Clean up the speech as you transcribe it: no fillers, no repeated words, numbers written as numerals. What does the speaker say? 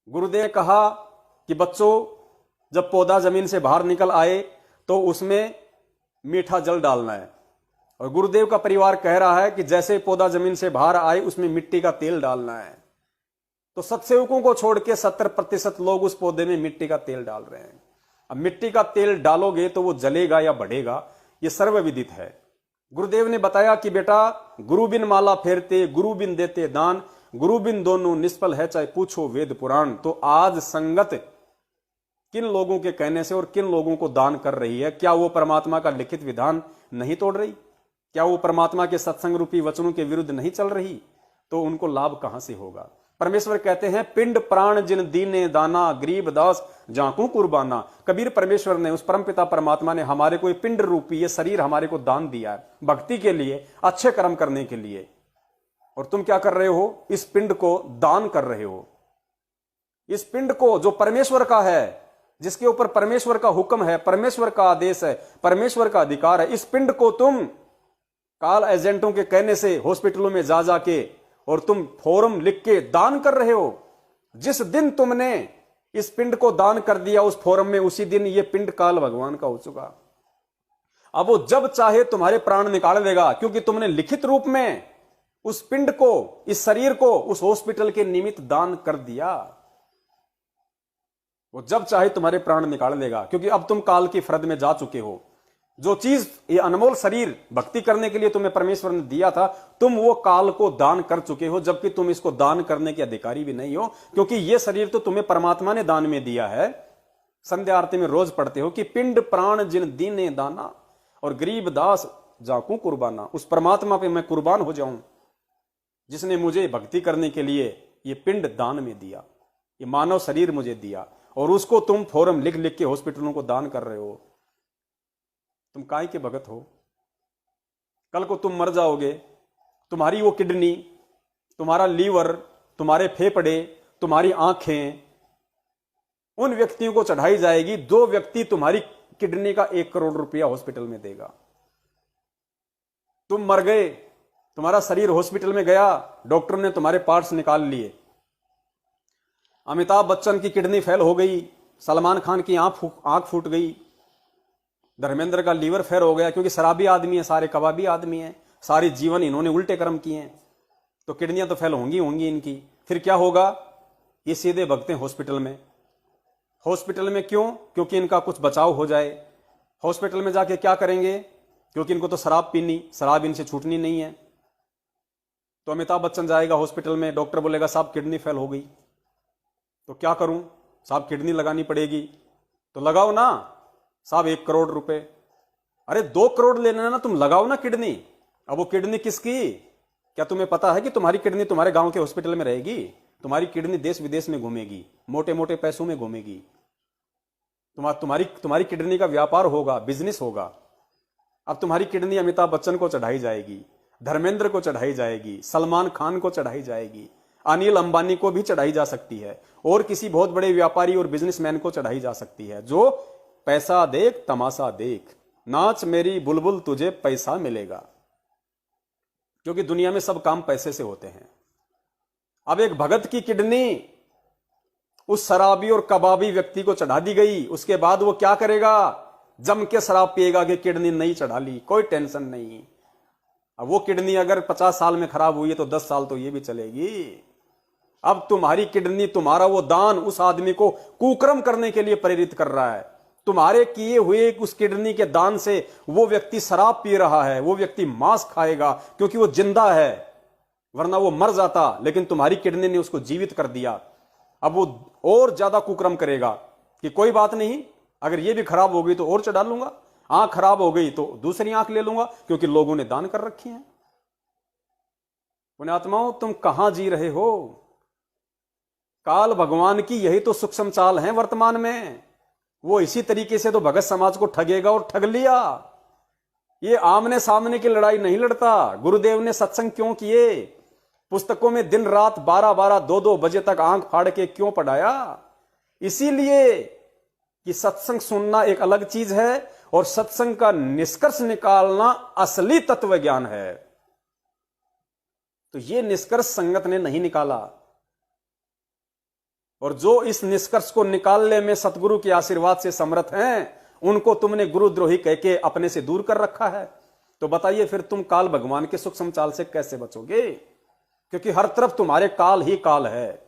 गुरुदेव ने कहा कि बच्चों, जब पौधा जमीन से बाहर निकल आए तो उसमें मीठा जल डालना है। और गुरुदेव का परिवार कह रहा है कि जैसे पौधा जमीन से बाहर आए उसमें मिट्टी का तेल डालना है। तो सत्सेवकों को छोड़ के 70% लोग उस पौधे में मिट्टी का तेल डाल रहे हैं। अब मिट्टी का तेल डालोगे तो वो जलेगा या बढ़ेगा, ये सर्वविदित है। गुरुदेव ने बताया कि बेटा, गुरु बिन माला फेरते, गुरु बिन देते दान, गुरु बिन दोनों निष्फल है, चाहे पूछो वेद पुराण। तो आज संगत किन लोगों के कहने से और किन लोगों को दान कर रही है? क्या वो परमात्मा का लिखित विधान नहीं तोड़ रही? क्या वो परमात्मा के सत्संग रूपी वचनों के विरुद्ध नहीं चल रही? तो उनको लाभ कहां से होगा? परमेश्वर कहते हैं, पिंड प्राण जिन दीने दाना, गरीब दास जाकू कुर्बाना। कबीर परमेश्वर ने, उस परमपिता परमात्मा ने हमारे को पिंड रूपी ये शरीर हमारे को दान दिया है, भक्ति के लिए, अच्छे कर्म करने के लिए। और तुम क्या कर रहे हो? इस पिंड को दान कर रहे हो। इस पिंड को, जो परमेश्वर का है, जिसके ऊपर परमेश्वर का हुक्म है, परमेश्वर का आदेश है, परमेश्वर का अधिकार है, इस पिंड को तुम काल एजेंटों के कहने से हॉस्पिटलों में जा जाके और तुम फॉर्म लिख के दान कर रहे हो। जिस दिन तुमने इस पिंड को दान कर दिया उस फॉर्म में, उसी दिन ये पिंड काल भगवान का हो चुका। अब वो जब चाहे तुम्हारे प्राण निकाल देगा, क्योंकि तुमने लिखित रूप में उस पिंड को, इस शरीर को उस हॉस्पिटल के निमित्त दान कर दिया। वो जब चाहे तुम्हारे प्राण निकाल देगा, क्योंकि अब तुम काल की फरद में जा चुके हो। जो चीज, ये अनमोल शरीर भक्ति करने के लिए तुम्हें परमेश्वर ने दिया था, तुम वो काल को दान कर चुके हो, जबकि तुम इसको दान करने के अधिकारी भी नहीं हो, क्योंकि ये शरीर तो तुम्हें परमात्मा ने दान में दिया है। संध्या आरती में रोज पढ़ते हो कि पिंड प्राण जिन दीने दाना और गरीब दास जाकू कुर्बाना। उस परमात्मा पे मैं कुर्बान हो जाऊं जिसने मुझे भक्ति करने के लिए ये पिंड दान में दिया, ये मानव शरीर मुझे दिया, और उसको तुम फॉर्म लिख लिख के हॉस्पिटलों को दान कर रहे हो। तुम काय के भगत हो? कल को तुम मर जाओगे, तुम्हारी वो किडनी, तुम्हारा लीवर, तुम्हारे फेफड़े, तुम्हारी आंखें उन व्यक्तियों को चढ़ाई जाएगी। दो व्यक्ति तुम्हारी किडनी का 1 करोड़ रुपया हॉस्पिटल में देगा। तुम मर गए, तुम्हारा शरीर हॉस्पिटल में गया, डॉक्टर ने तुम्हारे पार्ट्स निकाल लिए। अमिताभ बच्चन की किडनी फेल हो गई, सलमान खान की आंख फूट गई, धर्मेंद्र का लीवर फेल हो गया, क्योंकि शराबी आदमी है, सारे कबाबी आदमी हैं, सारे जीवन इन्होंने उल्टे कर्म किए हैं, तो किडनियां तो फेल होंगी इनकी। फिर क्या होगा? ये सीधे भगते हैं हॉस्पिटल में। हॉस्पिटल में क्यों? क्योंकि इनका कुछ बचाव हो जाए। हॉस्पिटल में जाके क्या करेंगे? क्योंकि इनको तो शराब पीनी, शराब इनसे छूटनी नहीं है। तो अमिताभ बच्चन जाएगा हॉस्पिटल में, डॉक्टर बोलेगा साहब किडनी फेल हो गई। तो क्या करूं साहब? किडनी लगानी पड़ेगी। तो लगाओ ना साहब 1 करोड़ रुपए। अरे 2 करोड़ ले लेना, तुम लगाओ ना किडनी। अब वो किडनी किसकी? क्या तुम्हें पता है कि तुम्हारी किडनी तुम्हारे गांव के हॉस्पिटल में रहेगी? तुम्हारी किडनी देश विदेश में घूमेगी, मोटे मोटे पैसों में घूमेगी। तुम्हारी किडनी का व्यापार होगा, बिजनेस होगा। अब तुम्हारी किडनी अमिताभ बच्चन को चढ़ाई जाएगी, धर्मेंद्र को चढ़ाई जाएगी, सलमान खान को चढ़ाई जाएगी, अनिल अंबानी को भी चढ़ाई जा सकती है, और किसी बहुत बड़े व्यापारी और बिजनेसमैन को चढ़ाई जा सकती है। जो पैसा देख तमाशा देख, नाच मेरी बुलबुल तुझे पैसा मिलेगा। क्योंकि दुनिया में सब काम पैसे से होते हैं। अब एक भगत की किडनी उस शराबी और कबाबी व्यक्ति को चढ़ा दी गई, उसके बाद वो क्या करेगा? जम के शराब पिएगा कि किडनी नहीं चढ़ा ली, कोई टेंशन नहीं। अब वो किडनी अगर 50 साल में खराब हुई है तो 10 साल तो ये भी चलेगी। अब तुम्हारी किडनी, तुम्हारा वो दान उस आदमी को कुकर्म करने के लिए प्रेरित कर रहा है। तुम्हारे किए हुए उस किडनी के दान से वो व्यक्ति शराब पी रहा है, वो व्यक्ति मांस खाएगा, क्योंकि वो जिंदा है, वरना वो मर जाता। लेकिन तुम्हारी किडनी ने उसको जीवित कर दिया। अब वो और ज्यादा कुकर्म करेगा कि कोई बात नहीं, अगर ये भी खराब हो गई तो और चढ़ा लूंगा, आंख खराब हो गई तो दूसरी आंख ले लूंगा, क्योंकि लोगों ने दान कर रखी है। पुण्यात्माओं, तुम कहां जी रहे हो? काल भगवान की यही तो सूक्ष्म चाल है वर्तमान में। वो इसी तरीके से तो भगत समाज को ठगेगा, और ठग लिया। ये आमने सामने की लड़ाई नहीं लड़ता। गुरुदेव ने सत्संग क्यों किए? पुस्तकों में दिन रात 12-12, 2-2 बजे तक आंख फाड़ के क्यों पढ़ाया? इसीलिए कि सत्संग सुनना एक अलग चीज है, और सत्संग का निष्कर्ष निकालना असली तत्व ज्ञान है। तो ये निष्कर्ष संगत ने नहीं निकाला। और जो इस निष्कर्ष को निकालने में सतगुरु के आशीर्वाद से समर्थ हैं, उनको तुमने गुरुद्रोही कह के अपने से दूर कर रखा है। तो बताइए फिर तुम काल भगवान के सूक्ष्म चाल से कैसे बचोगे? क्योंकि हर तरफ तुम्हारे काल ही काल है।